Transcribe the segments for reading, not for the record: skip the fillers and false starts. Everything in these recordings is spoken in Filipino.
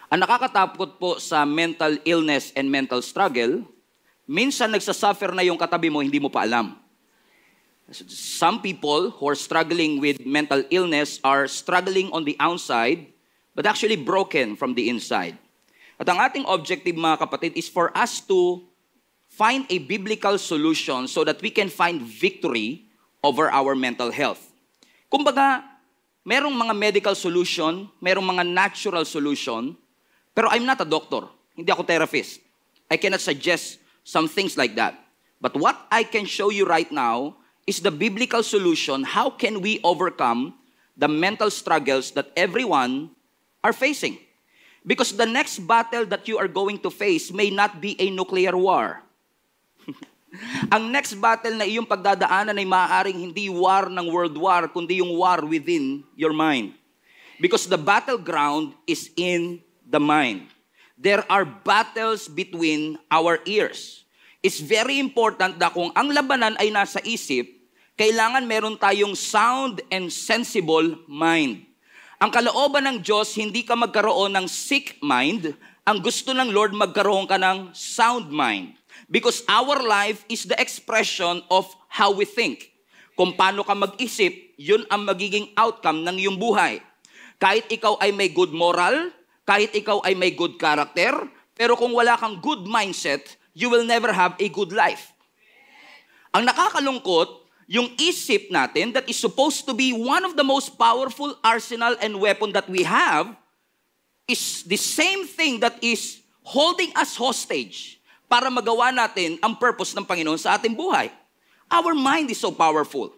Ang nakakatakot po sa mental illness and mental struggle, minsan nagsasuffer na yung katabi mo, hindi mo pa alam. Some people who are struggling with mental illness are struggling on the outside, but actually broken from the inside. At ang ating objective, mga kapatid, is for us to find a biblical solution so that we can find victory over our mental health. Kumbaga, merong mga medical solution, merong mga natural solution, pero I'm not a doctor. Hindi ako therapist. I cannot suggest some things like that. But what I can show you right now is the biblical solution. How can we overcome the mental struggles that everyone are facing? Because the next battle that you are going to face may not be a nuclear war. Ang next battle na iyong pagdadaanan ay maaaring hindi war ng world war, kundi yung war within your mind. Because the battleground is in the mind. There are battles between our ears. It's very important na kung ang labanan ay nasa isip, kailangan meron tayong sound and sensible mind. Ang kalooban ng Diyos, hindi ka magkaroon ng sick mind. Ang gusto ng Lord, magkaroon ka ng sound mind. Because our life is the expression of how we think. Kung paano ka mag-isip, yun ang magiging outcome ng iyong buhay. Kahit ikaw ay may good moral, kahit ikaw ay may good character, pero kung wala kang good mindset, you will never have a good life. Ang nakakalungkot, yung isip natin that is supposed to be one of the most powerful arsenal and weapon that we have is the same thing that is holding us hostage para magawa natin ang purpose ng Panginoon sa ating buhay. Our mind is so powerful.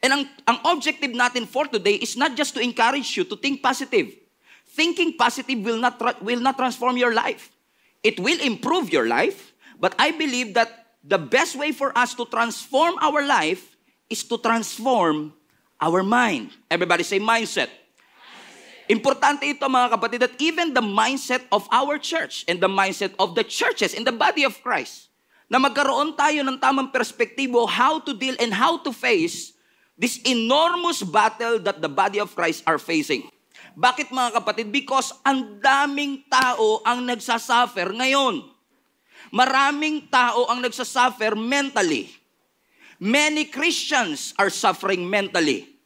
And ang objective natin for today is not just to encourage you to think positive. Thinking positive will not transform your life. It will improve your life, but I believe that the best way for us to transform our life is to transform our mind. Everybody say mindset. Importante ito, mga kapatid, that even the mindset of our church and the mindset of the churches in the body of Christ, na magkaroon tayo ng tamang perspektibo how to deal and how to face this enormous battle that the body of Christ are facing. Bakit, mga kapatid? Because ang daming tao ang nagsasuffer ngayon. Maraming tao ang nagsasuffer mentally. Many Christians are suffering mentally.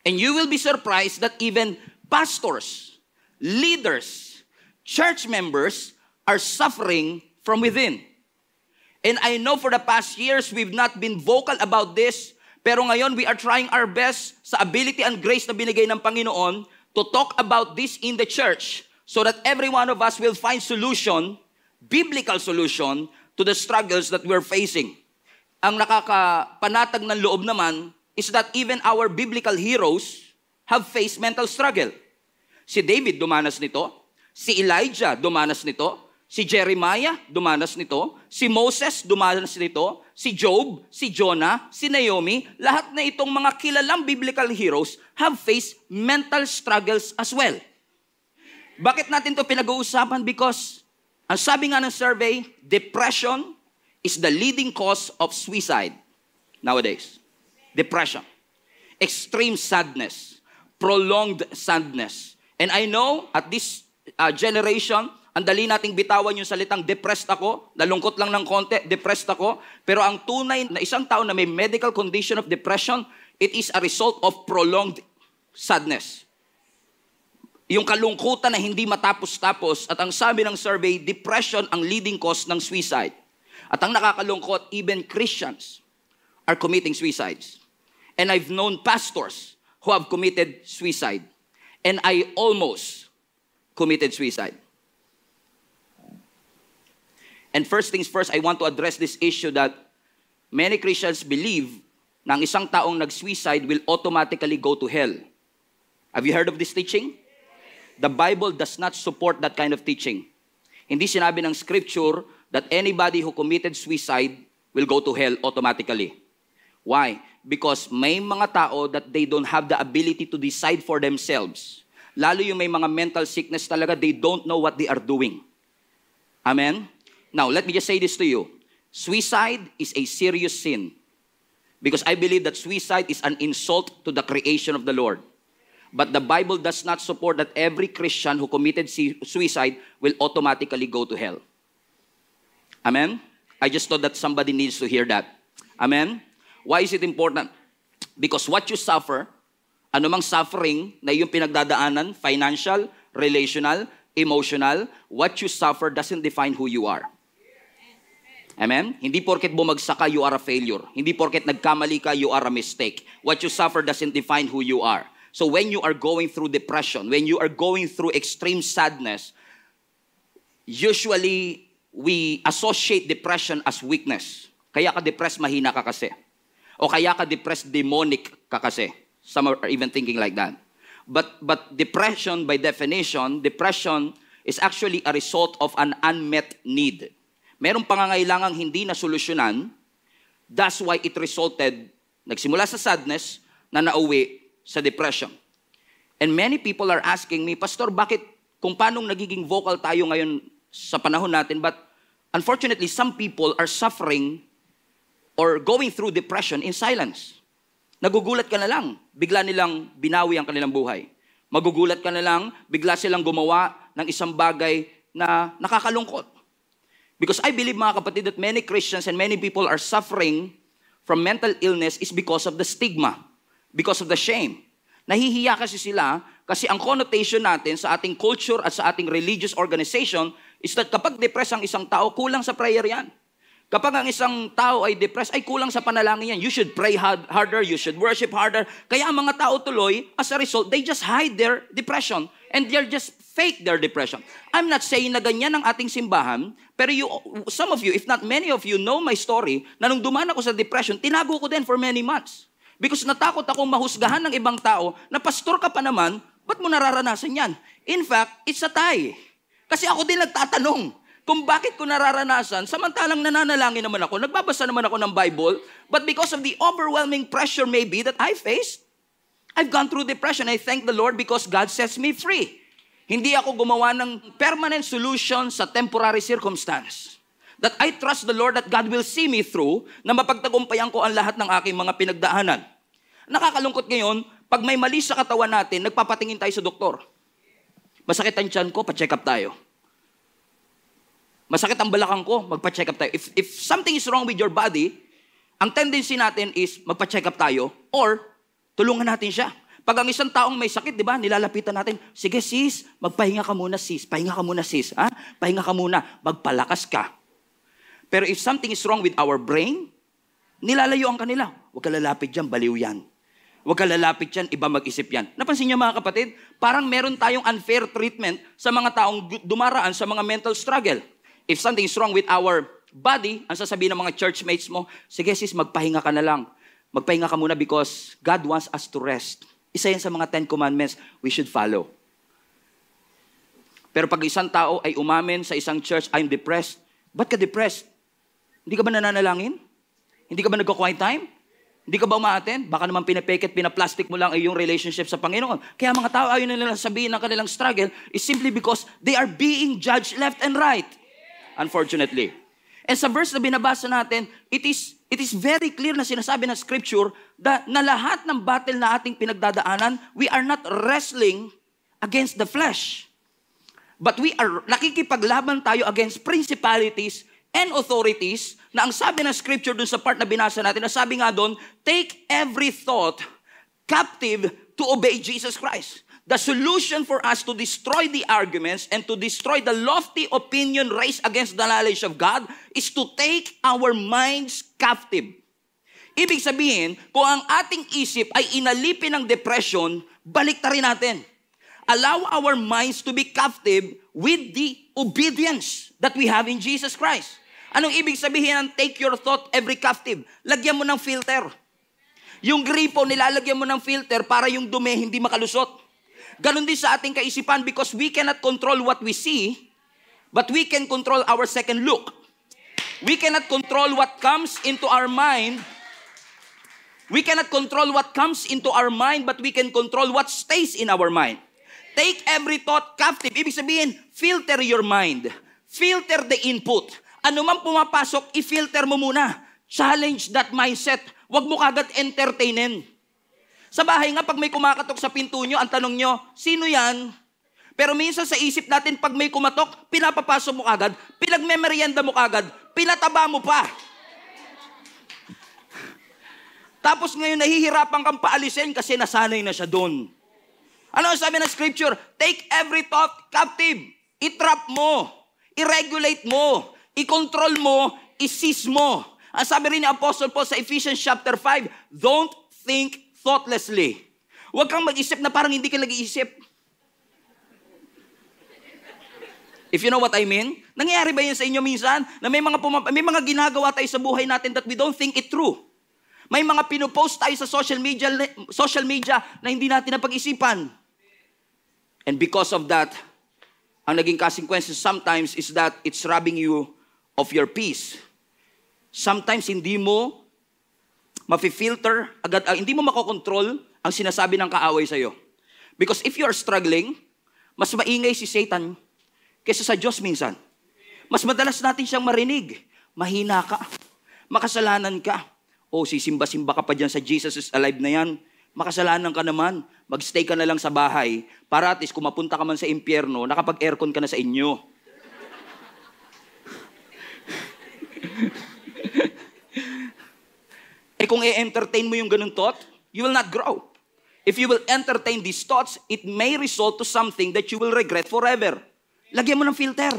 And you will be surprised that even pastors, leaders, church members are suffering from within. And I know for the past years, we've not been vocal about this, pero ngayon we are trying our best sa ability and grace na binigay ng Panginoon to talk about this in the church so that every one of us will find solution, biblical solution, to the struggles that we're facing. Ang nakakapanatag ng loob naman is that even our biblical heroes have faced mental struggle. Si David dumanas nito, si Elijah dumanas nito, si Jeremiah dumanas nito, si Moses dumanas nito, si Job, si Jonah, si Naomi, lahat na itong mga kilalang biblical heroes have faced mental struggles as well. Bakit natin ito pinag-uusapan? Because ang sabi nga ng survey, depression is the leading cause of suicide nowadays. Depression, extreme sadness, prolonged sadness. And I know at this generation, ang dali nating bitawan yung salitang depressed ako, nalungkot lang ng konti, depressed ako. Pero ang tunay na isang tao na may medical condition of depression, it is a result of prolonged sadness. Yung kalungkutan na hindi matapos-tapos, at ang sabi ng survey, depression ang leading cause ng suicide. At ang nakakalungkot, even Christians are committing suicides. And I've known pastors who have committed suicide. And I almost committed suicide. And first things first, I want to address this issue that many Christians believe na ang isang taong nag-suicide will automatically go to hell. Have you heard of this teaching? The Bible does not support that kind of teaching. Hindi sinabi ng scripture that anybody who committed suicide will go to hell automatically. Why? Because may mga tao that they don't have the ability to decide for themselves. Lalo yung may mga mental sickness talaga, they don't know what they are doing. Amen? Now, let me just say this to you. Suicide is a serious sin. Because I believe that suicide is an insult to the creation of the Lord. But the Bible does not support that every Christian who committed suicide will automatically go to hell. Amen? I just thought that somebody needs to hear that. Amen? Why is it important? Because what you suffer, anumang suffering na iyong pinagdadaanan, financial, relational, emotional, what you suffer doesn't define who you are. Amen? Hindi porket bumagsak ka, you are a failure. Hindi porket nagkamali ka, you are a mistake. What you suffer doesn't define who you are. So when you are going through depression, when you are going through extreme sadness, usually we associate depression as weakness. Kaya ka depressed, mahina ka kasi. O kaya ka depressed, demonic ka kasi. Some are even thinking like that. But depression, by definition, depression is actually a result of an unmet need. Merong pangangailangang hindi na solusyonan. That's why it resulted, nagsimula sa sadness, na nauwi sa depression. And many people are asking me, Pastor, bakit kung paanong nagiging vocal tayo ngayon sa panahon natin, but unfortunately, some people are suffering or going through depression in silence. Nagugulat ka na lang, bigla nilang binawi ang kanilang buhay. Magugulat ka na lang, bigla silang gumawa ng isang bagay na nakakalungkot. Because I believe, mga kapatid, that many Christians and many people are suffering from mental illness is because of the stigma, because of the shame. Nahihiya kasi sila kasi ang connotation natin sa ating culture at sa ating religious organization is that kapag depressed ang isang tao, kulang sa prayer yan. Kapag ang isang tao ay depressed, ay kulang sa panalangin yan. You should pray harder, you should worship harder. Kaya ang mga tao tuloy, as a result, they just hide their depression and they're just fake their depression. I'm not saying na ganyan ang ating simbahan, pero some of you, if not many of you, know my story na nung dumaan ako sa depression, tinago ko din for many months. Because natakot akong mahusgahan ng ibang tao na pastor ka pa naman, ba't mo nararanasan yan? In fact, it's a tie. Kasi ako din nagtatanong kung bakit ko nararanasan, samantalang nananalangin naman ako, nagbabasa naman ako ng Bible, but because of the overwhelming pressure maybe that I faced, I've gone through depression. I thank the Lord because God sets me free. Hindi ako gumawa ng permanent solution sa temporary circumstance. That I trust the Lord that God will see me through na mapagtagumpayan ko ang lahat ng aking mga pinagdaanan. Nakakalungkot ngayon, pag may mali sa katawan natin, nagpapatingin tayo sa doktor. Masakit ang tiyan ko, pa-check up tayo. Masakit ang balakang ko, magpa-check up tayo. If something is wrong with your body, ang tendency natin is magpa-check up tayo or tulungan natin siya. Pag ang isang taong may sakit, di ba, nilalapitan natin, sige sis, magpahinga ka muna sis, pahinga ka muna sis, ha? Pahinga ka muna, magpalakas ka. Pero if something is wrong with our brain, nilalayo ang kanila. Huwag ka lalapit dyan, baliw yan. Huwag ka lalapit dyan, iba mag-isip yan. Napansin niyo mga kapatid, parang meron tayong unfair treatment sa mga taong dumaraan sa mga mental struggle. If something is wrong with our body, ang sasabihin ng mga churchmates mo, sige sis, magpahinga ka na lang. Magpahinga ka muna because God wants us to rest. Isa yan sa mga 10 commandments we should follow. Pero pag isang tao ay umamin sa isang church, I'm depressed. Ba't ka depressed? Hindi ka ba nananalangin? Hindi ka ba nagko-quiet time? Hindi ka ba umaattend? Baka naman pinapeket, pinaplastic mo lang ay yung relationship sa Panginoon. Kaya mga tao ayaw nila sabihin ng kanilang struggle is simply because they are being judged left and right. Unfortunately. And sa verse na binabasa natin, it is very clear na sinasabi ng Scripture na lahat ng battle na ating pinagdadaanan, we are not wrestling against the flesh. But nakikipaglaban tayo against principalities and authorities na ang sabi ng Scripture dun sa part na binasa natin, na sabi nga doon, take every thought captive to obey Jesus Christ. The solution for us to destroy the arguments and to destroy the lofty opinion raised against the knowledge of God is to take our minds captive. Ibig sabihin, kung ang ating isip ay inalipin ng depression, baliktarin natin. Allow our minds to be captive with the obedience that we have in Jesus Christ. Anong ibig sabihin ng take your thought every captive? Lagyan mo ng filter. Yung gripo, nilalagyan mo ng filter para yung dumi hindi makalusot. Ganon din sa ating kaisipan because we cannot control what we see, but we can control our second look. We cannot control what comes into our mind. We cannot control what comes into our mind, but we can control what stays in our mind. Take every thought captive. Ibig sabihin, filter your mind. Filter the input. Ano man pumapasok, i-filter mo muna. Challenge that mindset. Huwag mo kagad entertainin. Sa bahay nga, pag may kumakatok sa pinto nyo, ang tanong nyo, sino yan? Pero minsan sa isip natin, pag may kumatok, pinapapasok mo agad, pinagmemerienda mo agad, pinataba mo pa. Tapos ngayon, nahihirapan kang paalisin kasi nasanay na siya doon. Ano ang sabi ng scripture? Take every thought captive. I-trap mo. I-regulate mo. I-control mo. I-seize mo. Ang sabi rin ni Apostle Paul sa Ephesians chapter 5, don't think thoughtlessly. Huwag kang mag-isip na parang hindi ka nag-iisip. If you know what I mean, nangyayari ba yun sa inyo minsan? Na may mga ginagawa tayo sa buhay natin that we don't think it through. May mga pinopost tayo sa social media na hindi natin napag-isipan. And because of that, ang naging consequences sometimes is that it's robbing you of your peace. Sometimes hindi mo mafi-filter, hindi mo makokontrol ang sinasabi ng kaaway sa'yo. Because if you are struggling, mas maingay si Satan kaysa sa Diyos minsan. Mas madalas natin siyang marinig. Mahina ka. Makasalanan ka. O sisimba-simba ka pa dyan sa Jesus is alive na yan. Makasalanan ka naman. Magstay ka na lang sa bahay. Para at least kung mapunta ka man sa impyerno, nakapag-aircon ka na sa inyo. Kung i-entertain mo yung ganun thought, you will not grow. If you will entertain these thoughts, it may result to something that you will regret forever. Lagyan mo ng filter.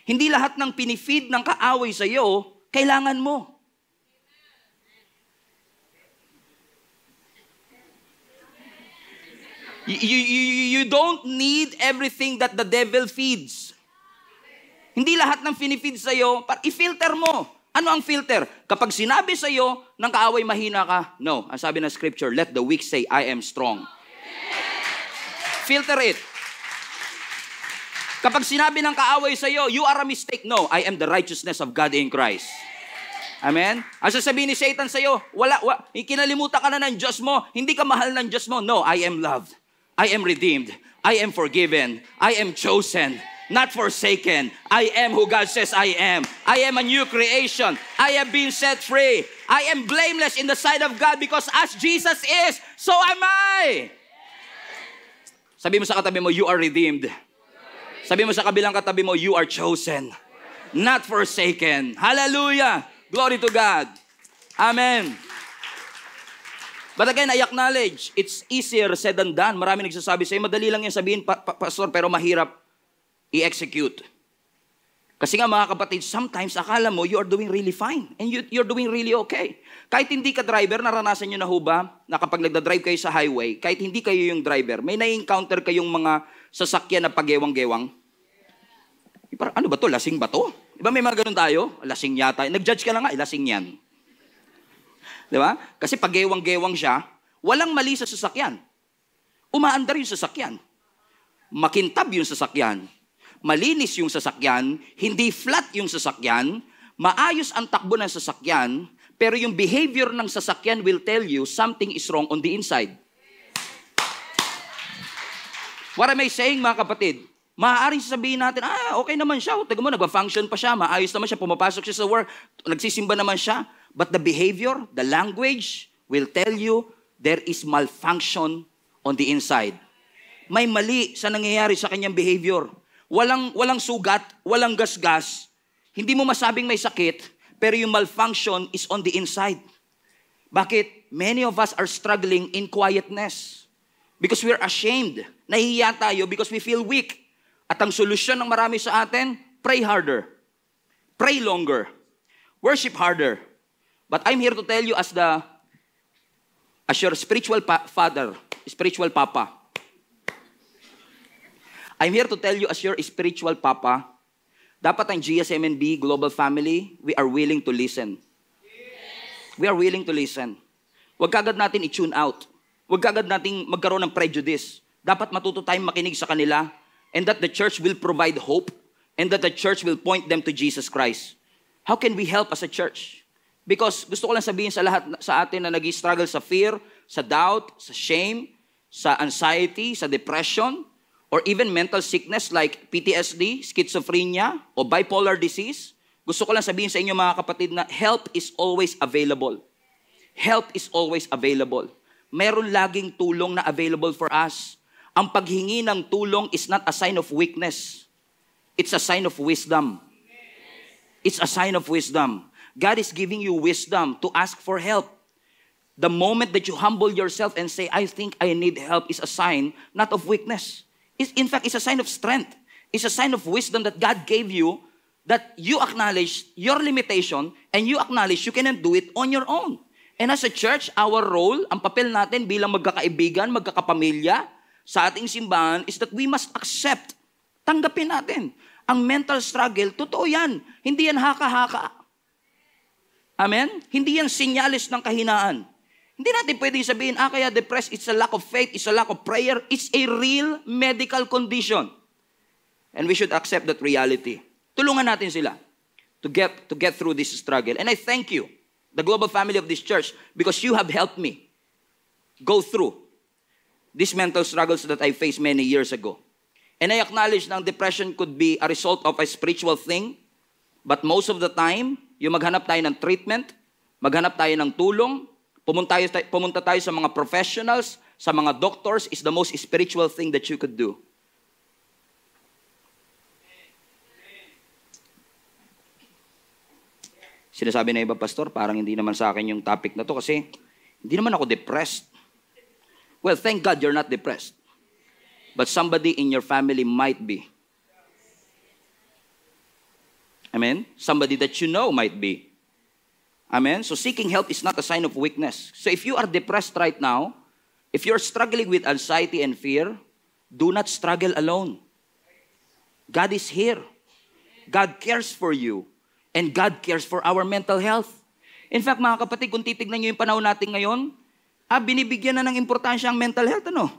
Hindi lahat ng pinifeed ng kaaway sa iyo, kailangan mo. You don't need everything that the devil feeds. Hindi lahat ng pinifeed sa iyo, i-filter mo. Ano ang filter? Kapag sinabi sa iyo ng kaaway mahina ka, no. Ang sabi ng scripture, let the weak say, I am strong. Filter it. Kapag sinabi ng kaaway sa iyo, you are a mistake. No, I am the righteousness of God in Christ. Amen? Ang sasabihin ni Satan sa iyo, kinalimutan ka na ng Diyos mo, hindi ka mahal ng Diyos mo. No, I am loved. I am redeemed. I am forgiven. I am chosen. Not forsaken. I am who God says I am. I am a new creation. I have been set free. I am blameless in the sight of God because as Jesus is, so am I. Sabi mo sa katabi mo, you are redeemed. Sabi mo sa kabilang katabi mo, you are chosen. Not forsaken. Hallelujah. Glory to God. Amen. But again, I acknowledge, it's easier said than done. Marami nagsasabi sa'yo, madali lang yan sabihin, Pastor, pero mahirap i-execute. Kasi nga mga kapatid, sometimes akala mo you are doing really fine and you're doing really okay. Kahit hindi ka driver, naranasan nyo na ho ba na kapag nagdadrive kayo sa highway, kahit hindi kayo yung driver, may na-encounter kayong mga sasakyan na pagewang-gewang? Parang, ano ba to? Lasing ba to? Diba may mga ganun tayo? Lasing yata. Nag-judge ka na nga, lasing yan. Diba? Kasi pagewang-gewang siya, walang mali sa sasakyan. Umaandar yung sasakyan. Makintab yung sasakyan. Malinis yung sasakyan, hindi flat yung sasakyan, maayos ang takbo ng sasakyan, pero yung behavior ng sasakyan will tell you something is wrong on the inside. What am I saying, mga kapatid? Maaaring sabihin natin, okay naman siya, taga mo, nagpa-function pa siya, maayos naman siya, pumapasok siya sa work, nagsisimba naman siya, but the behavior, the language will tell you there is malfunction on the inside. May mali sa nangyayari sa kanyang behavior. Walang sugat, walang gasgas. Hindi mo masabing may sakit, pero yung malfunction is on the inside. Bakit? Many of us are struggling in quietness. Because we're ashamed. Nahihiya tayo because we feel weak. At ang solusyon ng marami sa atin, pray harder. Pray longer. Worship harder. But I'm here to tell you as your spiritual father, spiritual papa, I'm here to tell you as your spiritual papa, dapat ang GSMNB Global Family, we are willing to listen. We are willing to listen. Huwag kagad natin i-tune out. Huwag kagad natin magkaroon ng prejudice. Dapat matuto tayong makinig sa kanila and that the church will provide hope and that the church will point them to Jesus Christ. How can we help as a church? Because gusto ko lang sabihin sa lahat sa atin na nag-struggle sa fear, sa doubt, sa shame, sa anxiety, sa depression, or even mental sickness like PTSD, schizophrenia, o bipolar disease, gusto ko lang sabihin sa inyo mga kapatid na help is always available. Help is always available. meron laging tulong na available for us. Ang paghingi ng tulong is not a sign of weakness. It's a sign of wisdom. It's a sign of wisdom. God is giving you wisdom to ask for help. The moment that you humble yourself and say, I think I need help, is a sign not of weakness. In fact, it's a sign of strength. It's a sign of wisdom that God gave you, that you acknowledge your limitation and you acknowledge you cannot do it on your own. And as a church, our role, ang papel natin bilang magkakaibigan, magkakapamilya, sa ating simbahan is that we must accept, tanggapin natin, ang mental struggle, totoo yan. Hindi yan haka-haka. Amen? Hindi yan sinyalis ng kahinaan. Hindi natin pwedeng sabihin, kaya depressed, it's a lack of faith, it's a lack of prayer. It's a real medical condition. And we should accept that reality. Tulungan natin sila to get through this struggle. And I thank you, the global family of this church, because you have helped me go through these mental struggles that I faced many years ago. And I acknowledge na depression could be a result of a spiritual thing, but most of the time, yung maghanap tayo ng treatment, maghanap tayo ng tulong, pumunta tayo sa mga professionals, sa mga doctors, is the most spiritual thing that you could do. Sinasabi na iba, pastor, parang hindi naman sa akin yung topic na to kasi hindi naman ako depressed. Well, thank God you're not depressed. But somebody in your family might be. Amen? Somebody that you know might be. Amen? So seeking help is not a sign of weakness. So if you are depressed right now, if you're struggling with anxiety and fear, do not struggle alone. God is here. God cares for you. And God cares for our mental health. In fact, mga kapatid, kung titignan nyo yung panahon natin ngayon, binibigyan na ng importansya ang mental health, ano?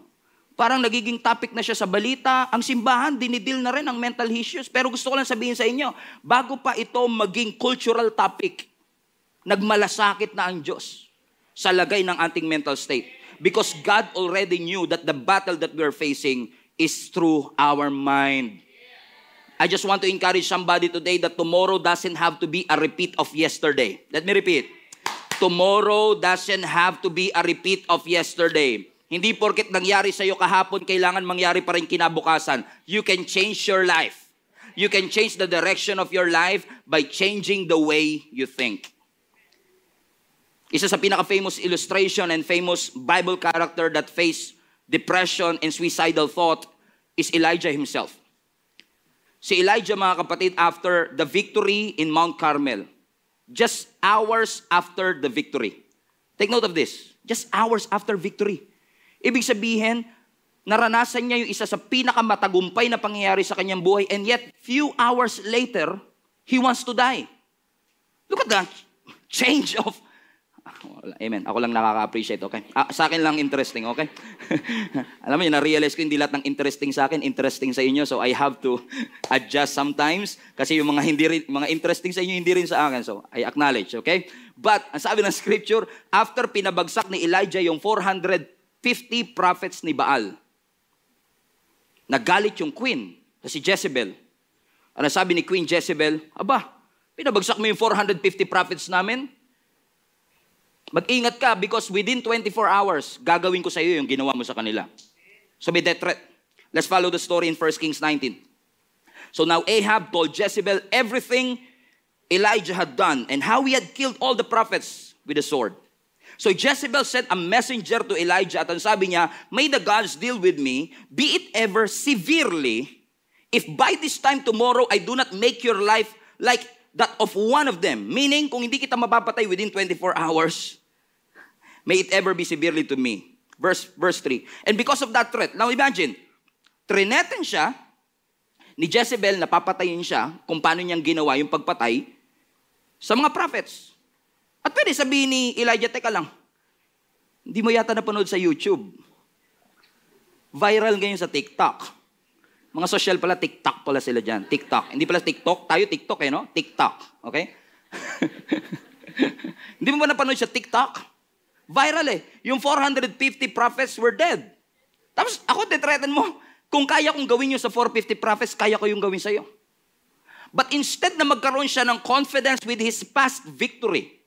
Parang nagiging topic na siya sa balita. Ang simbahan, dinidil na rin ang mental issues. Pero gusto ko lang sabihin sa inyo, bago pa ito maging cultural topic, nagmalasakit na ang Diyos sa lagay ng ating mental state. Because God already knew that the battle that we're facing is through our mind. I just want to encourage somebody today that tomorrow doesn't have to be a repeat of yesterday. Let me repeat. Tomorrow doesn't have to be a repeat of yesterday. Hindi porket nangyari sa'yo kahapon, kailangan mangyari pa rin kinabukasan. You can change your life. You can change the direction of your life by changing the way you think. Isa sa pinaka-famous illustration and famous Bible character that faced depression and suicidal thought is Elijah himself. Si Elijah, mga kapatid, after the victory in Mount Carmel, just hours after the victory. Take note of this. Just hours after victory. Ibig sabihin, naranasan niya yung isa sa pinakamatagumpay na pangyayari sa kanyang buhay, and yet, few hours later, he wants to die. Look at that change of... Amen. Ako lang nakaka-appreciate, okay? Sa akin lang interesting, okay? Alam mo yun, na-realize ko hindi lahat ng interesting sa akin, interesting sa inyo, so I have to adjust sometimes kasi yung mga interesting sa inyo, hindi rin sa akin. So, I acknowledge, okay? But, ang sabi ng scripture, after pinabagsak ni Elijah yung 450 prophets ni Baal, nagalit yung queen, na si Jezebel. Ano sabi ni Queen Jezebel? Aba, pinabagsak mo yung 450 prophets namin? Mag-ingat ka because within 24 hours, gagawin ko sa iyo yung ginawa mo sa kanila. So may death threat. Let's follow the story in 1 Kings 19. So now Ahab told Jezebel everything Elijah had done and how he had killed all the prophets with a sword. So Jezebel sent a messenger to Elijah at ang sabi niya, may the gods deal with me, be it ever severely, if by this time tomorrow I do not make your life like that of one of them. Meaning, kung hindi kita mapapatay within 24 hours, may it ever be severely to me. Verse 3. And because of that threat, now imagine, trineten siya ni Jezebel na papatayin siya kung paano niyang ginawa yung pagpatay sa mga prophets. At pwede sabihin ni Elijah, teka lang, hindi mo yata napanood sa YouTube. Viral ngayon sa TikTok. Mga social pala, TikTok pala sila dyan. TikTok. Hindi pala TikTok. Tayo TikTok no? TikTok. Okay? Hindi mo ba napanood sa TikTok? Viral Yung 450 prophets were dead. Tapos ako, detreten mo. Kung kaya kong gawin yung sa 450 prophets, kaya ko yung gawin sa'yo. But instead na magkaroon siya ng confidence with his past victory.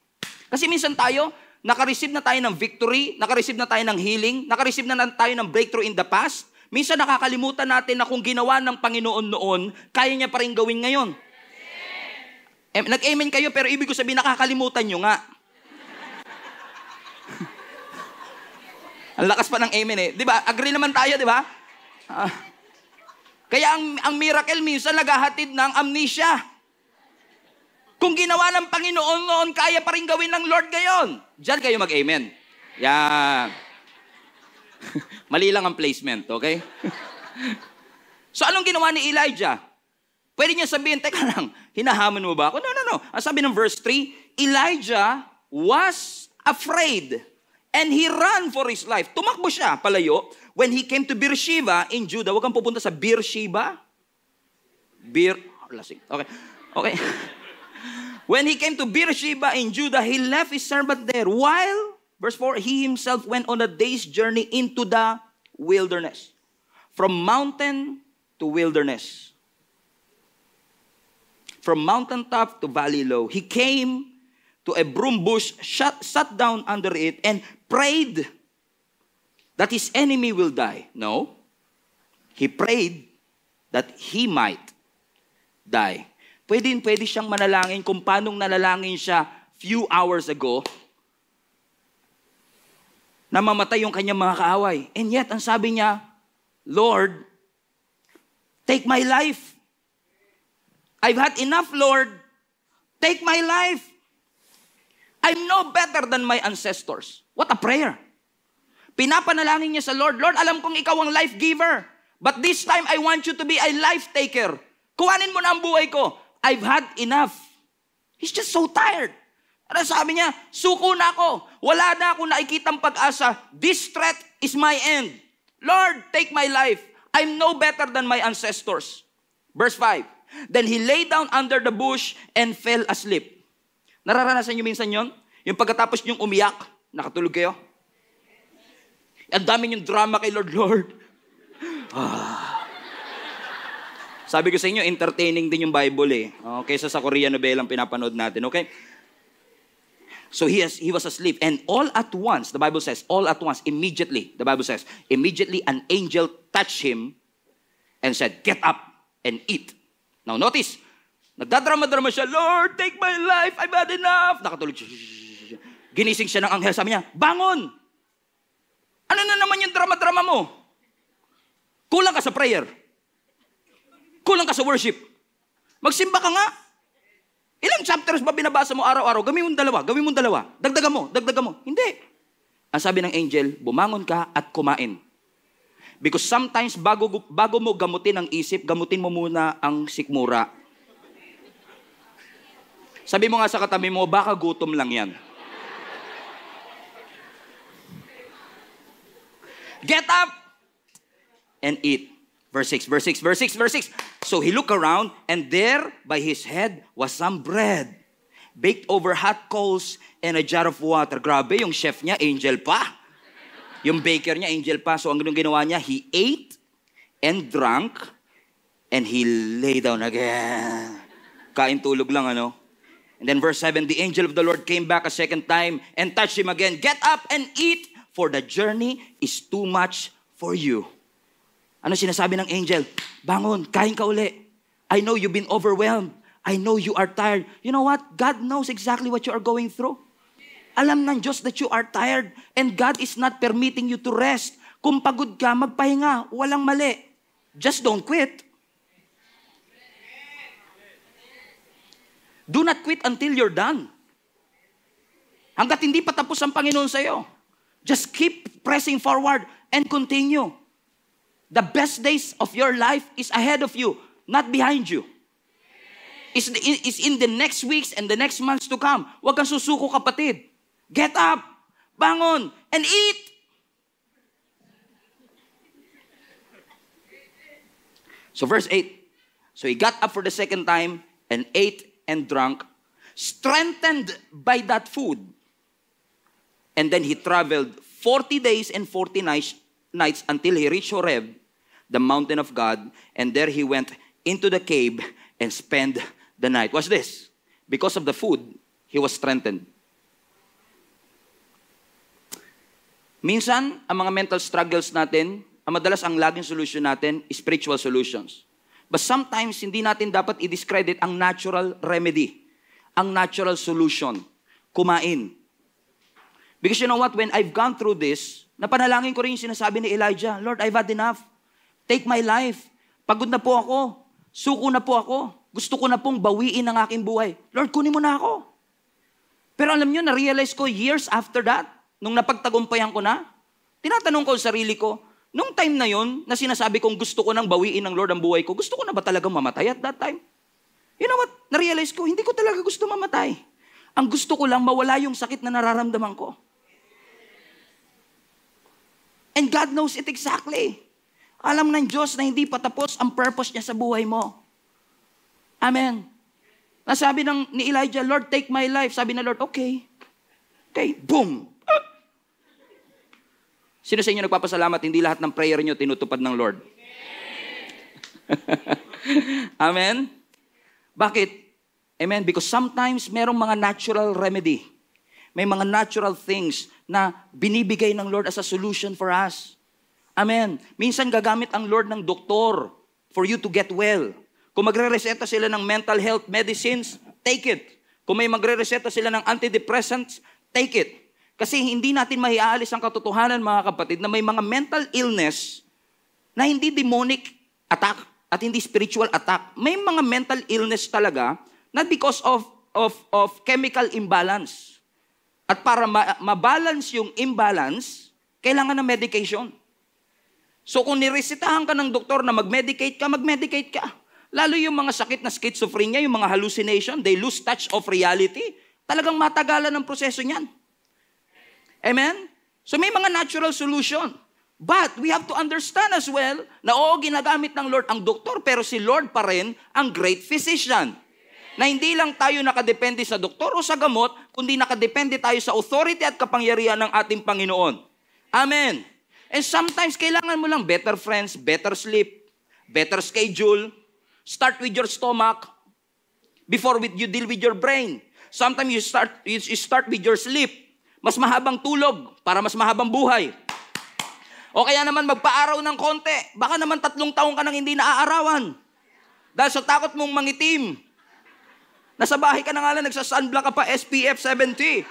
Kasi minsan tayo, nakareceive na tayo ng victory, nakareceive na tayo ng healing, nakareceive na tayo ng breakthrough in the past. Minsan nakakalimutan natin na kung ginawa ng Panginoon noon, kaya niya pa rin gawin ngayon. Nag-amen kayo, pero ibig ko sabihin, nakakalimutan nyo nga. Ang lakas pa ng amen eh. Di ba? Agree naman tayo, di ba? Kaya ang miracle minsan naghahatid ng amnesia. Kung ginawa ng Panginoon noon, kaya pa rin gawin ng Lord ngayon. Diyan kayo mag-amen. Yan. Mali lang ang placement, okay? So anong ginawa ni Elijah? Pwede niya sabihin, teka lang, hinahamon mo ba ako? No. Ang sabi ng verse 3, Elijah was afraid and he ran for his life. Tumakbo siya palayo when he came to Beersheba in Judah. Huwag kang pupunta sa Beersheba. Okay. When he came to Beersheba in Judah, he left his servant there while, verse 4, he himself went on a day's journey into the wilderness. From mountain to wilderness. From mountaintop to valley low. He came to a broom bush, sat down under it, and prayed that his enemy will die. No. He prayed that he might die. Pwede siyang manalangin kung paanong nanalangin siya few hours ago na mamatay yung kanyang mga kaaway. And yet, ang sabi niya, Lord, take my life. I've had enough, Lord. Take my life. I'm no better than my ancestors. What a prayer. Pinapanalangin niya sa Lord, Lord, alam kong ikaw ang life giver. But this time, I want you to be a life taker. Kuhanin mo na ang buhay ko. I've had enough. He's just so tired. Ano sabi niya? Suko na ako. Wala na akong nakikitang pag-asa. This threat is my end. Lord, take my life. I'm no better than my ancestors. Verse 5. Then he lay down under the bush and fell asleep. Nararanasan niyo minsan yon? Yung pagkatapos niyong umiyak, nakatulog kayo? Ang dami niyong drama kay Lord, Lord. Sabi ko sa inyo, entertaining din yung Bible eh. Kaysa sa Korean novelang pinapanood natin, okay? So he was asleep. And all at once, the Bible says, all at once, immediately, the Bible says, immediately an angel touched him and said, get up and eat. Now notice, nagdadrama-drama siya, Lord, take my life, I've had enough. Nakatulog siya. Ginising siya ng anghel, sabi niya, bangon! Ano na naman yung drama-drama mo? Kulang ka sa prayer. Kulang ka sa worship. Magsimba ka nga. Ilang chapters ba binabasa mo araw-araw? Gawin mong dalawa. Dagdagan mo. Hindi. Ang sabi ng angel, bumangon ka at kumain. Because sometimes bago mo gamutin ang isip, gamutin mo muna ang sikmura. Sabi mo nga sa katabi mo, baka gutom lang yan. Get up and eat. Verse 6. So he looked around, and there by his head was some bread, baked over hot coals and a jar of water. Grabe, yung chef niya, angel pa. Yung baker niya, angel pa. So ang ginawa niya, he ate and drank, and he lay down again. Kain tulog lang, ano? And then verse 7, the angel of the Lord came back a second time and touched him again. Get up and eat, for the journey is too much for you. Ano sinasabi ng angel? Bangon, kain ka uli. I know you've been overwhelmed. I know you are tired. You know what? God knows exactly what you are going through. Alam ng Diyos that you are tired, and God is not permitting you to rest. Kung pagod ka, magpahinga. Walang mali. Just don't quit. Do not quit until you're done. Hanggat hindi pa tapos ang Panginoon sa'yo. Just keep pressing forward and continue. The best days of your life is ahead of you, not behind you. It's in the next weeks and the next months to come. Huwag kang susuko, kapatid. Get up, bangon, and eat. So verse 8. So he got up for the second time and ate and drank, strengthened by that food. And then he traveled 40 days and 40 nights until he reached Horeb, the mountain of God, and there he went into the cave and spent the night. Watch this. Because of the food, he was strengthened. Minsan, ang mga mental struggles natin, madalas ang laging solution natin, spiritual solutions. But sometimes, hindi natin dapat i-discredit ang natural remedy, ang natural solution, kumain. Because you know what, when I've gone through this, napanalangin ko rin yung sinasabi ni Elijah, Lord, I've had enough. Take my life. Pagod na po ako. Suko na po ako. Gusto ko na pong bawiin ang aking buhay. Lord, kunin mo na ako. Pero alam nyo, na-realize ko years after that, nung napagtagumpayan ko na, tinatanong ko sa sarili ko, nung time na yon na sinasabi kong gusto ko nang bawiin ng Lord ang buhay ko, gusto ko na ba talagang mamatay at that time? You know what? Na-realize ko, hindi ko talaga gusto mamatay. Ang gusto ko lang, mawala yung sakit na nararamdaman ko. And God knows it exactly. Alam ng Diyos na hindi patapos ang purpose niya sa buhay mo. Amen. Nasabi ni Elijah, Lord, take my life. Sabi na Lord, okay. Okay, boom. Sino sa inyo nagpapasalamat, hindi lahat ng prayer nyo tinutupad ng Lord? Amen? Bakit? Amen? Because sometimes merong mga natural remedy. May mga natural things na binibigay ng Lord as a solution for us. Amen? Minsan gagamit ang Lord ng doktor for you to get well. Kung magre-reseta sila ng mental health medicines, take it. Kung may magre-reseta sila ng antidepressants, take it. Kasi hindi natin maiaalis ang katotohanan, mga kapatid, na may mga mental illness na hindi demonic attack at hindi spiritual attack. May mga mental illness talaga not because of chemical imbalance. At para mabalance yung imbalance, kailangan ng medication. So kung niresetahan ka ng doktor na mag-medicate ka, mag-medicate ka. Lalo yung mga sakit na schizophrenia, yung mga hallucination, they lose touch of reality. Talagang matagalan ang proseso niyan. Amen? So may mga natural solution. But we have to understand as well na oo, ginagamit ng Lord ang doktor, pero si Lord pa rin ang great physician. Na hindi lang tayo nakadepende sa doktor o sa gamot, kundi nakadepende tayo sa authority at kapangyarihan ng ating Panginoon. Amen. And sometimes kailangan mo lang better friends, better sleep, better schedule. Start with your stomach before you deal with your brain. Sometimes you start with your sleep. Mas mahabang tulog para mas mahabang buhay. O kaya naman magpa-araw ng konti. Baka naman 3 taon ka nang hindi naaarawan. Dahil sa takot mong mangitim. Nasa bahay ka na nga lang, nagsa-sunblock ka pa, SPF 70.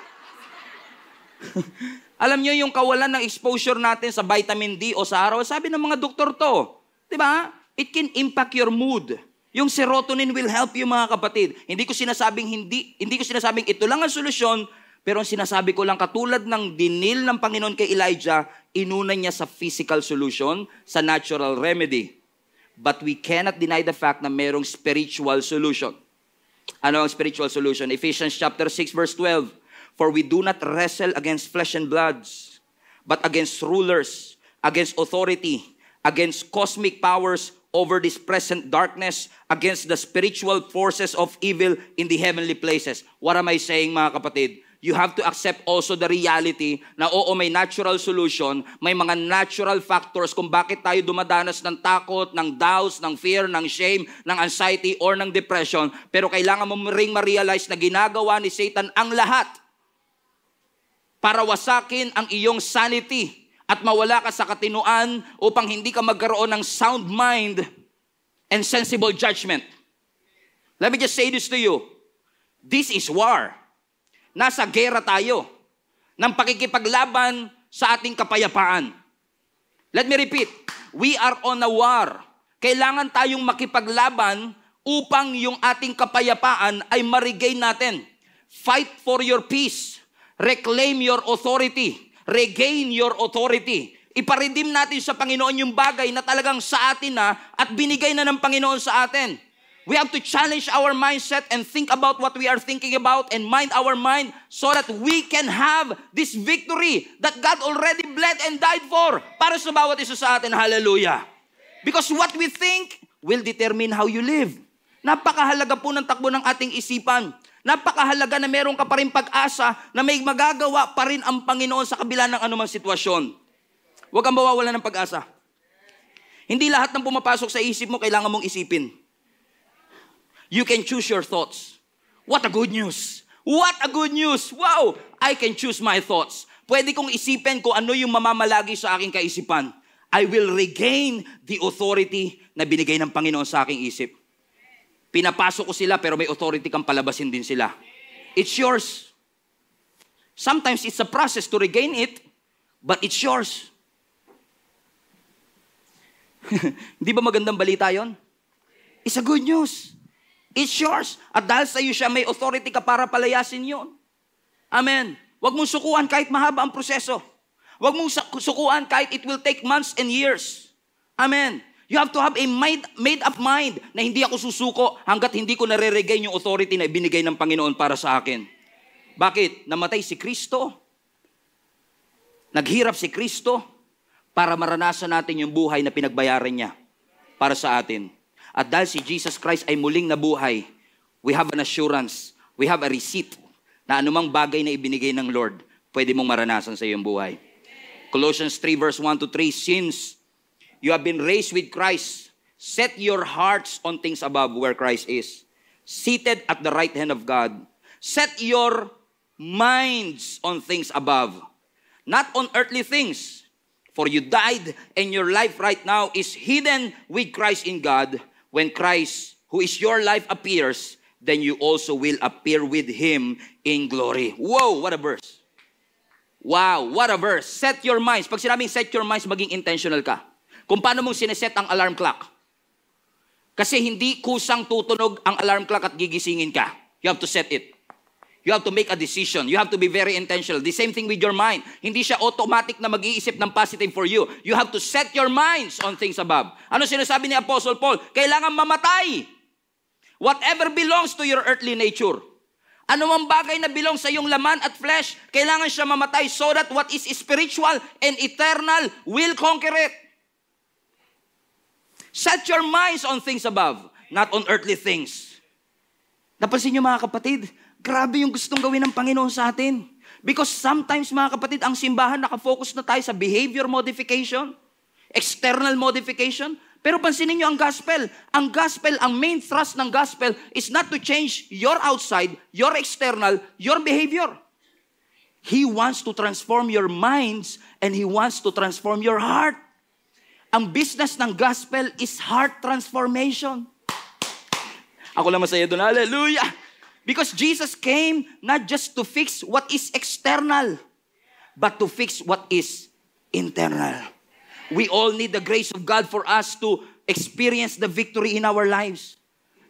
Alam nyo yung kawalan ng exposure natin sa vitamin D o sa araw, sabi ng mga doktor to. Diba? It can impact your mood. Yung serotonin will help you, mga kapatid. Hindi ko sinasabing ito lang ang solusyon, pero ang sinasabi ko lang, katulad ng dinil ng Panginoon kay Elijah, inuna niya sa physical solution, sa natural remedy. But we cannot deny the fact na merong spiritual solution. Ano ang spiritual solution? Ephesians chapter 6 verse 12. For we do not wrestle against flesh and blood, but against rulers, against authority, against cosmic powers over this present darkness, against the spiritual forces of evil in the heavenly places. What am I saying, mga kapatid? You have to accept also the reality na oo, may natural solution, may mga natural factors kung bakit tayo dumadanas ng takot, ng doubts, ng fear, ng shame, ng anxiety, or ng depression. Pero kailangan mo ring ma-realize na ginagawa ni Satan ang lahat para wasakin ang iyong sanity at mawala ka sa katinuan upang hindi ka magkaroon ng sound mind and sensible judgment. Let me just say this to you. This is war. Nasa gera tayo ng pakikipaglaban sa ating kapayapaan. Let me repeat. We are on a war. Kailangan tayong makipaglaban upang yung ating kapayapaan ay ma-regain natin. Fight for your peace. Reclaim your authority. Regain your authority. Iparedeem natin sa Panginoon yung bagay na talagang sa atin na at binigay na ng Panginoon sa atin. We have to challenge our mindset and think about what we are thinking about and mind our mind so that we can have this victory that God already bled and died for para sa bawat isa sa atin. Hallelujah. Because what we think will determine how you live. Napakahalaga po ng takbo ng ating isipan. Napakahalaga na meron ka pa rin pag-asa na may magagawa pa rin ang Panginoon sa kabila ng anumang sitwasyon. Huwag kang mawawala ng pag-asa. Hindi lahat ng pumapasok sa isip mo kailangan mong isipin. You can choose your thoughts. What a good news. What a good news. Wow, I can choose my thoughts. Pwede kong isipin kung ano yung mamamalagi sa aking kaisipan. I will regain the authority na binigay ng Panginoon sa aking isip. Pinapasok ko sila pero may authority kang palabasin din sila. It's yours. Sometimes it's a process to regain it, but it's yours. Hindi ba magandang balita yon? It's a good news. It's yours. At dahil sa iyo siya, may authority ka para palayasin yon. Amen. Huwag mong sukuan kahit mahaba ang proseso. Huwag mong sukuan kahit it will take months and years. Amen. You have to have a made up mind na hindi ako susuko hanggat hindi ko nare-regain yung authority na ibinigay ng Panginoon para sa akin. Bakit? Namatay si Kristo. Naghirap si Kristo para maranasan natin yung buhay na pinagbayaran niya para sa atin. At dahil si Jesus Christ ay muling nabuhay, we have an assurance, we have a receipt na anumang bagay na ibinigay ng Lord, pwede mong maranasan sa iyong buhay. Colossians 3 verse 1-3, since you have been raised with Christ, set your hearts on things above where Christ is, seated at the right hand of God. Set your minds on things above, not on earthly things. For you died, and your life right now is hidden with Christ in God. When Christ, who is your life, appears, then you also will appear with Him in glory. Whoa, what a verse. Wow, what a verse. Set your minds. Pag sinabing set your minds, maging intentional ka. Kung paano mong sineset ang alarm clock. Kasi hindi kusang tutunog ang alarm clock at gigisingin ka. You have to set it. You have to make a decision. You have to be very intentional. The same thing with your mind. Hindi siya automatic na mag-iisip ng positive for you. You have to set your minds on things above. Ano sinasabi ni Apostle Paul? Kailangan mamatay. Whatever belongs to your earthly nature. Ano mang bagay na belong sa iyong laman at flesh, kailangan siya mamatay so that what is spiritual and eternal will conquer it. Set your minds on things above, not on earthly things. Napansin niyo mga kapatid, grabe yung gustong gawin ng Panginoon sa atin. Because sometimes mga kapatid, ang simbahan nakafocus na tayo sa behavior modification, external modification. Pero pansinin niyo ang gospel. Ang gospel, ang main thrust ng gospel is not to change your outside, your external, your behavior. He wants to transform your minds and He wants to transform your heart. Ang business ng gospel is heart transformation. Ako lang masaya doon. Hallelujah! Because Jesus came not just to fix what is external, but to fix what is internal. We all need the grace of God for us to experience the victory in our lives.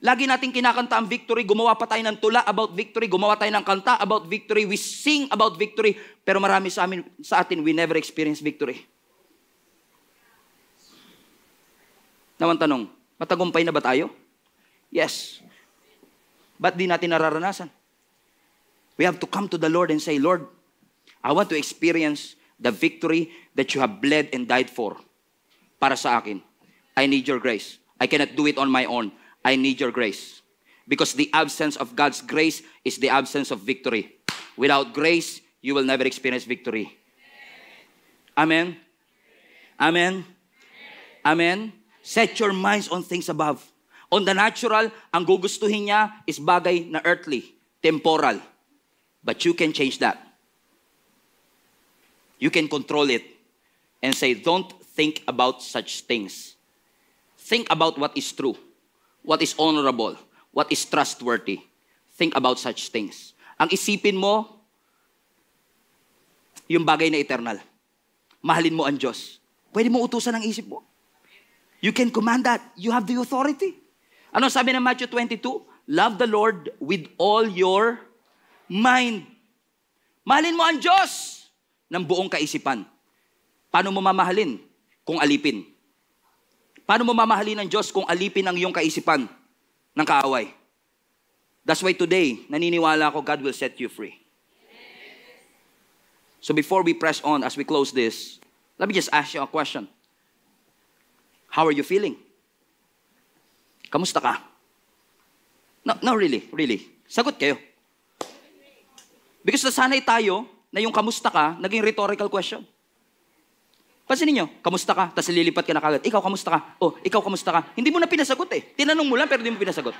Lagi natin kinakanta ang victory. Gumawa pa tayo ng tula about victory. Gumawa tayo ng kanta about victory. We sing about victory. Pero marami sa atin, we never experience victory. Naman tanong, matagumpay na ba tayo? Yes. Ba't di natin nararanasan? We have to come to the Lord and say, Lord, I want to experience the victory that you have bled and died for. Para sa akin. I need your grace. I cannot do it on my own. I need your grace. Because the absence of God's grace is the absence of victory. Without grace, you will never experience victory. Amen? Amen? Amen? Set your minds on things above. On the natural, ang gugustuhin niya is bagay na earthly, temporal. But you can change that. You can control it and say, don't think about such things. Think about what is true, what is honorable, what is trustworthy. Think about such things. Ang isipin mo, yung bagay na eternal. Mahalin mo ang Diyos. Pwede mo utusan ang isip mo. You can command that. You have the authority. Ano sabi ng Matthew 22? Love the Lord with all your mind. Mahalin mo ang Diyos ng buong kaisipan. Paano mo mamahalin? Kung alipin. Paano mo mamahalin ang Diyos kung alipin ang iyong kaisipan ng kaaway? That's why today, naniniwala ako, God will set you free. So before we press on, as we close this, let me just ask you a question. How are you feeling? Kamusta ka? No, really. Sagot kayo. Because nasanay tayo na yung kamusta ka, naging rhetorical question. Pansinin nyo, kamusta ka? Tapos lilipat ka na kagad. Ikaw, kamusta ka? Oh, ikaw, kamusta ka? Hindi mo na pinasagot eh. Tinanong mo lang pero hindi mo pinasagot.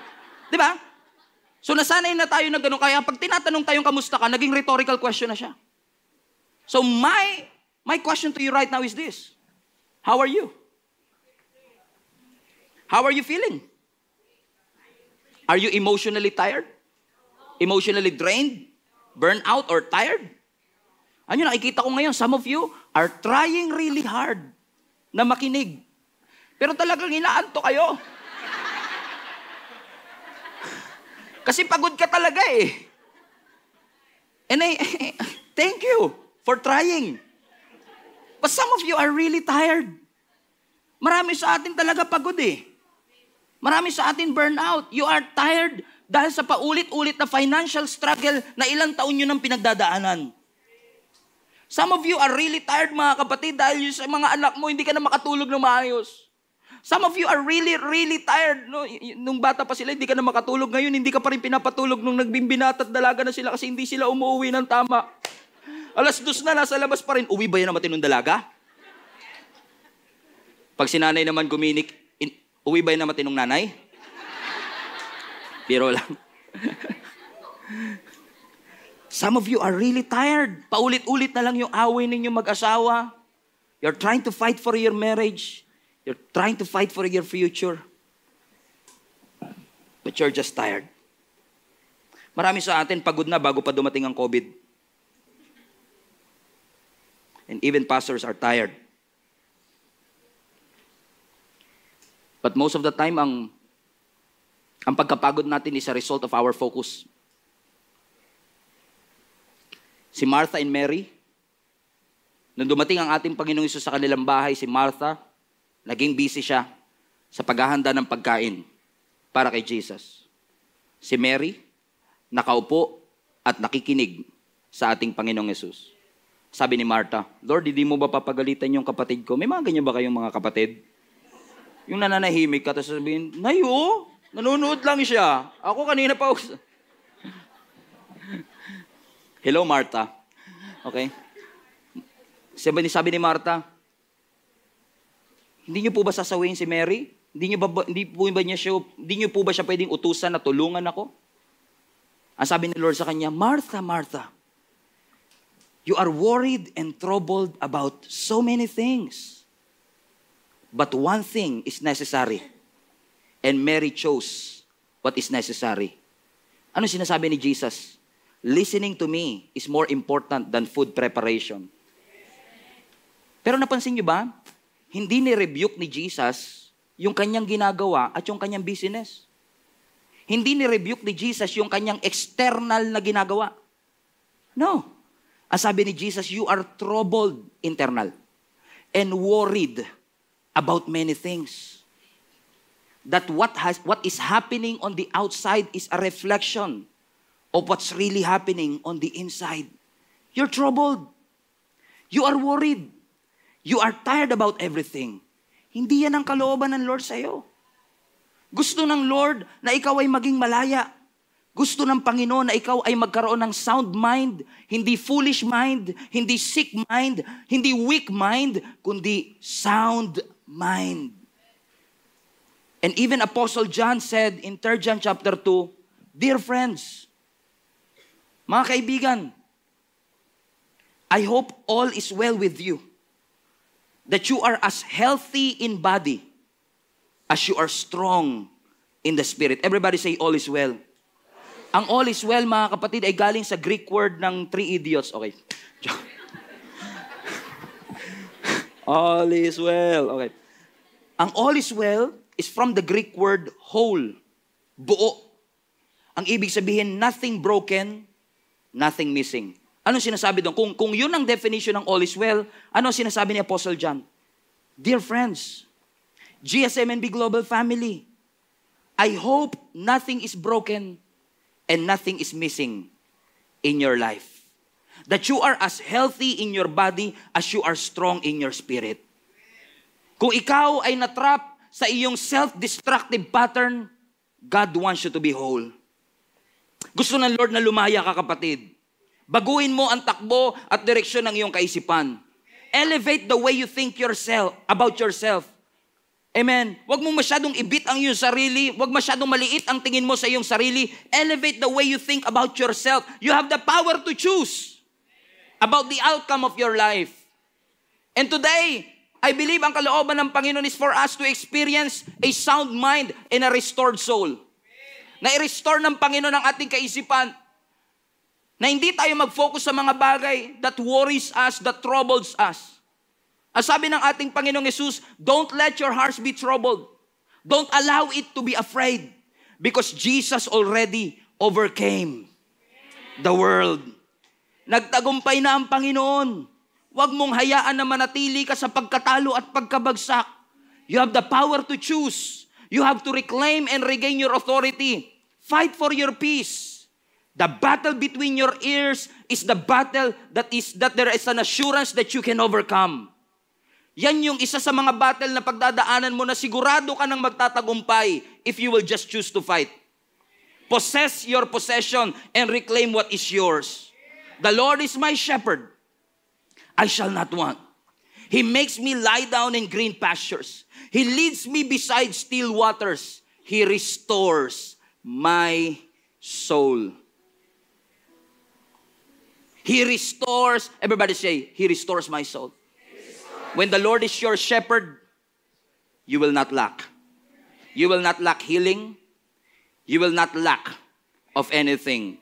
Di ba? So nasanay na tayo na gano'n. Kaya pag tinatanong tayong kamusta ka, naging rhetorical question na siya. So my question to you right now is this. How are you? How are you feeling? Are you emotionally tired? Emotionally drained? Burned out or tired? Ano nakikita ko ngayon, some of you are trying really hard na makinig. Pero talagang inaanto kayo. Kasi pagod ka talaga eh. And thank you for trying. But some of you are really tired. Marami sa atin talaga pagod eh. Marami sa atin burnout. You are tired dahil sa paulit-ulit na financial struggle na ilang taon nyo nang pinagdadaanan. Some of you are really tired mga kapatid dahil sa mga anak mo hindi ka na makatulog ng maayos. Some of you are really, really tired. No? Nung bata pa sila, hindi ka na makatulog. Ngayon, hindi ka pa rin pinapatulog nung nagbimbinat at dalaga na sila kasi hindi sila umuwi ng tama. 2:00 na, nasa labas pa rin. Uwi ba yan ang matinong dalaga? Pag si nanay naman guminik, uwi ba yan ang matinong nanay? Biro lang. Some of you are really tired. Paulit-ulit na lang yung away ninyo mag-asawa. You're trying to fight for your marriage. You're trying to fight for your future. But you're just tired. Marami sa atin pagod na bago pa dumating ang COVID. And even pastors are tired. But most of the time, ang pagkapagod natin is a result of our focus. Si Martha and Mary, nung dumating ang ating Panginoong Hesus sa kanilang bahay, si Martha, naging busy siya sa paghahanda ng pagkain para kay Jesus. Si Mary, nakaupo at nakikinig sa ating Panginoong Hesus. Sabi ni Martha, Lord, hindi mo ba papagalitan yung kapatid ko? May mga ganyan ba kayong mga kapatid? Yung nananahimik ka, tapos sabihin, Nayo, nanonood lang siya. Ako kanina pa. Hello, Martha. Okay? Sabi ni Martha, hindi niyo po ba sasawihin si Mary? Hindi niyo po ba siya pwedeng utusan na tulungan ako? Ang sabi ni Lord sa kanya, Martha, Martha, you are worried and troubled about so many things. But one thing is necessary. And Mary chose what is necessary. Ano sinasabi ni Jesus? Listening to me is more important than food preparation. Pero napansin niyo ba? Hindi ni-rebuke ni Jesus yung kanyang ginagawa at yung kanyang business. Hindi ni-rebuke ni Jesus yung kanyang external na ginagawa. No. Ang sabi ni Jesus, you are troubled internal and worried about many things. That what is happening on the outside is a reflection of what's really happening on the inside. You're troubled. You are worried. You are tired about everything. Hindi yan ang kalooban ng Lord sa'yo. Gusto ng Lord na ikaw ay maging malaya. Gusto ng Panginoon na ikaw ay magkaroon ng sound mind, hindi foolish mind, hindi sick mind, hindi weak mind, kundi sound mind. And even Apostle John said in 3 John chapter 2, Dear friends, mga kaibigan, I hope all is well with you, that you are as healthy in body as you are strong in the spirit. Everybody say, all is well. Ang all is well, mga kapatid, ay galing sa Greek word ng 3 idiots. Okay. All is well. Okay. Ang all is well is from the Greek word whole. Buo. Ang ibig sabihin, nothing broken, nothing missing. Ano sinasabi doon? Kung yun ang definition ng all is well, ano sinasabi ni Apostle John? Dear friends, GSMNB Global Family, I hope nothing is broken and nothing is missing in your life. That you are as healthy in your body as you are strong in your spirit. Kung ikaw ay natrap sa iyong self-destructive pattern, God wants you to be whole. Gusto ng Lord na lumaya ka, kapatid. Baguhin mo ang takbo at direksyon ng iyong kaisipan. Elevate the way you think about yourself. Amen. Huwag mo masyadong ibit ang iyong sarili. Huwag masyadong maliit ang tingin mo sa iyong sarili. Elevate the way you think about yourself. You have the power to choose. about the outcome of your life. And today, I believe ang kalooban ng Panginoon is for us to experience a sound mind and a restored soul. Na i-restore ng Panginoon ang ating kaisipan. Na hindi tayo mag-focus sa mga bagay that worries us, that troubles us. Ang sabi ng ating Panginoong Yesus, don't let your hearts be troubled. Don't allow it to be afraid. Because Jesus already overcame the world. Nagtagumpay na ang Panginoon. Huwag mong hayaan na manatili ka sa pagkatalo at pagkabagsak. You have the power to choose. You have to reclaim and regain your authority. Fight for your peace. The battle between your ears is the battle that there is an assurance that you can overcome. Yan yung isa sa mga battle na pagdadaanan mo na sigurado ka nang magtatagumpay if you will just choose to fight. Possess your possession and reclaim what is yours. The Lord is my shepherd. I shall not want. He makes me lie down in green pastures. He leads me beside still waters. He restores my soul. He restores, everybody say, He restores my soul. When the Lord is your shepherd, you will not lack. You will not lack healing. You will not lack of anything.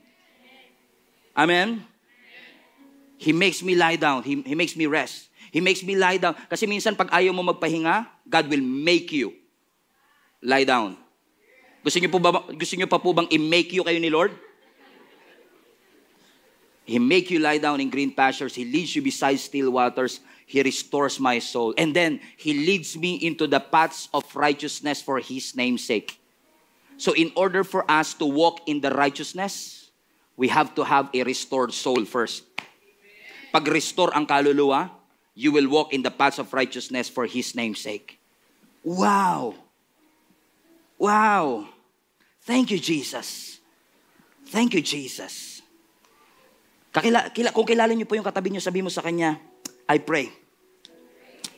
Amen? He makes me lie down. He makes me rest. He makes me lie down. Kasi minsan pag ayaw mo magpahinga, God will make you lie down. Gusto niyo pa po bang i-make you kayo ni Lord? He make you lie down in green pastures. He leads you beside still waters. He restores my soul. And then, He leads me into the paths of righteousness for His name's sake. So in order for us to walk in the righteousness, we have to have a restored soul first. Pag restore ang kaluluwa, you will walk in the paths of righteousness for His name's sake. Wow! Wow! Thank you, Jesus. Thank you, Jesus. Kung kilala niyo po yung katabi niyo, sabi mo sa kanya, I pray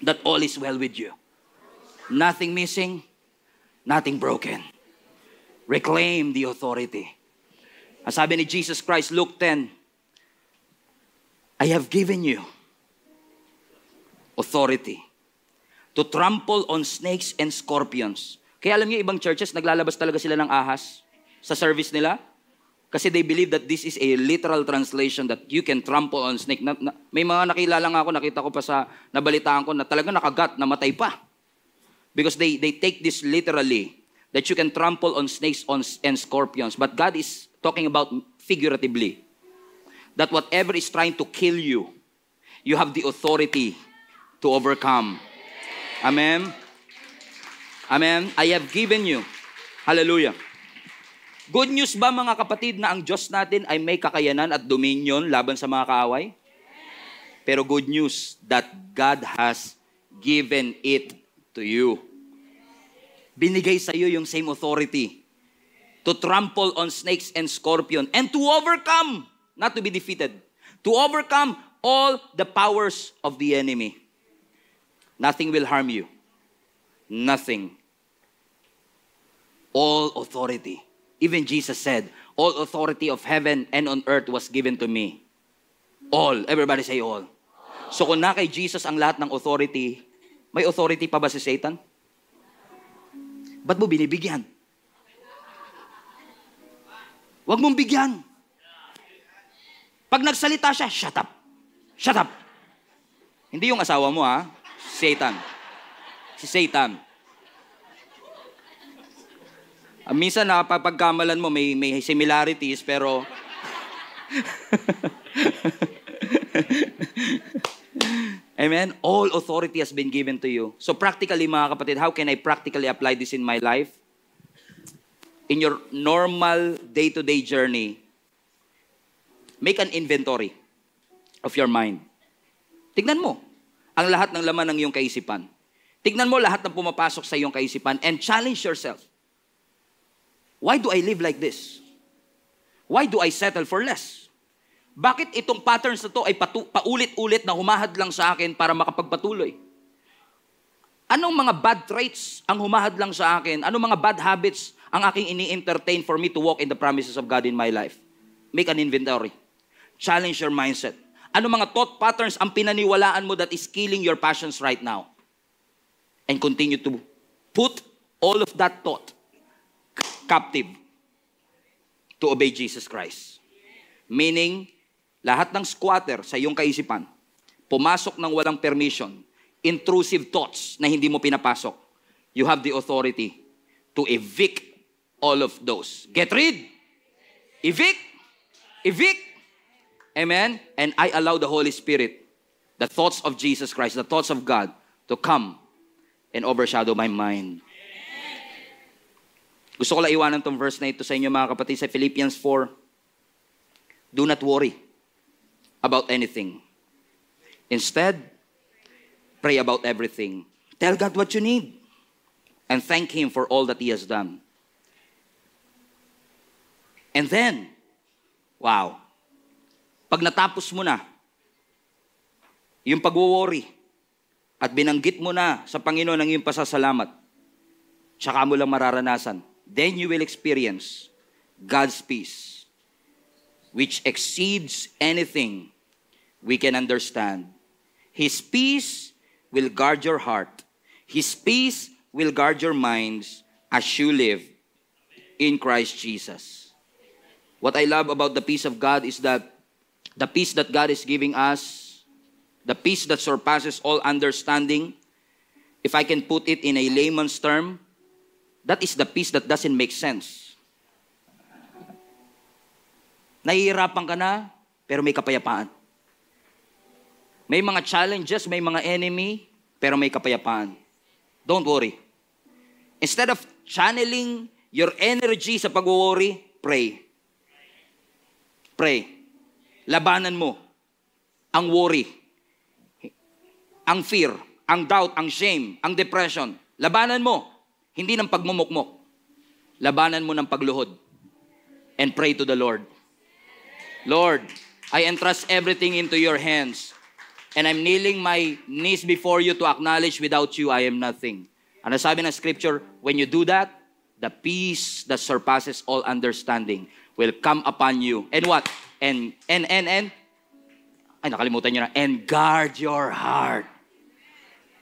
that all is well with you. Nothing missing, nothing broken. Reclaim the authority. Ang sabi ni Jesus Christ, Luke 10, I have given you authority to trample on snakes and scorpions. Kaya alam niyo, ibang churches, naglalabas talaga sila ng ahas sa service nila. Kasi they believe that this is a literal translation that you can trample on snake. May mga nakilala nga ako, nakita ko pa sa nabalitaan ko na talaga nakagat, namatay pa. Because they take this literally, that you can trample on snakes and scorpions. But God is talking about figuratively. That whatever is trying to kill you, you have the authority to overcome. Amen? Amen? I have given you. Hallelujah. Good news ba mga kapatid na ang Diyos natin ay may kakayanan at dominion laban sa mga kaaway? Pero good news that God has given it to you. Binigay sa iyo yung same authority to trample on snakes and scorpion and to overcome, not to be defeated, to overcome all the powers of the enemy. Nothing will harm you. Nothing. All authority. Even Jesus said, all authority of heaven and on earth was given to me. All. Everybody say all. So kung na kay Jesus ang lahat ng authority, may authority pa ba si Satan? Ba't mo binibigyan? Huwag mong bigyan. Pag nagsalita siya, shut up. Shut up. Hindi yung asawa mo ha, Satan. Si Satan. Minsan nakapagkamalan mo, may similarities, pero amen? All authority has been given to you. So practically, mga kapatid, how can I practically apply this in my life? In your normal day-to-day journey, make an inventory of your mind. Tignan mo ang lahat ng laman ng iyong kaisipan. Tignan mo lahat ng pumapasok sa iyong kaisipan and challenge yourself. Why do I live like this? Why do I settle for less? Bakit itong patterns na to ay paulit-ulit na humahad lang sa akin para makapagpatuloy? Anong mga bad traits ang humahad lang sa akin? Anong mga bad habits ang aking ini-entertain for me to walk in the promises of God in my life? Make an inventory. Challenge your mindset. Ano mga thought patterns ang pinaniwalaan mo that is killing your passions right now? And continue to put all of that thought captive to obey Jesus Christ. Meaning, lahat ng squatter sa iyong kaisipan, pumasok ng walang permission, intrusive thoughts na hindi mo pinapasok, you have the authority to evict all of those. Get rid! Evict! Evict! Amen? And I allow the Holy Spirit, the thoughts of Jesus Christ, the thoughts of God, to come and overshadow my mind. Gusto ko lang iwanan tong verse na ito sa inyo mga kapatid sa Philippians 4. Do not worry about anything. Instead, pray about everything. Tell God what you need and thank Him for all that He has done. And then, wow, pag natapos mo na yung pag-worry at binanggit mo na sa Panginoon ang iyong pasasalamat, tsaka mo lang mararanasan, then you will experience God's peace, which exceeds anything we can understand. His peace will guard your heart. His peace will guard your minds as you live in Christ Jesus. What I love about the peace of God is that the peace that God is giving us, the peace that surpasses all understanding, if I can put it in a layman's term, that is the peace that doesn't make sense. Nahihirapan ka na, pero may kapayapaan. May mga challenges, may mga enemy, pero may kapayapaan. Don't worry. Instead of channeling your energy sa pag-worry, pray. Pray. Labanan mo ang worry, ang fear, ang doubt, ang shame, ang depression. Labanan mo. Hindi ng pagmumukmok. Labanan mo ng pagluhod. And pray to the Lord. Lord, I entrust everything into your hands. And I'm kneeling my knees before you to acknowledge without you, I am nothing. Ano sabi ng scripture? When you do that, the peace that surpasses all understanding will come upon you. And what? And ay, nakalimutan nyo na. And guard your heart.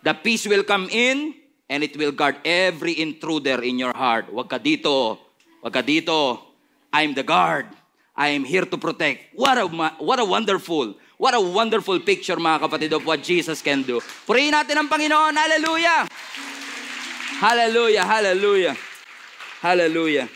The peace will come in, and it will guard every intruder in your heart. Wag ka dito. Wag ka dito. I'm the guard. I am here to protect. What a wonderful picture, mga kapatid, of what Jesus can do. Purihin natin ang Panginoon. Hallelujah! Hallelujah! Hallelujah! Hallelujah!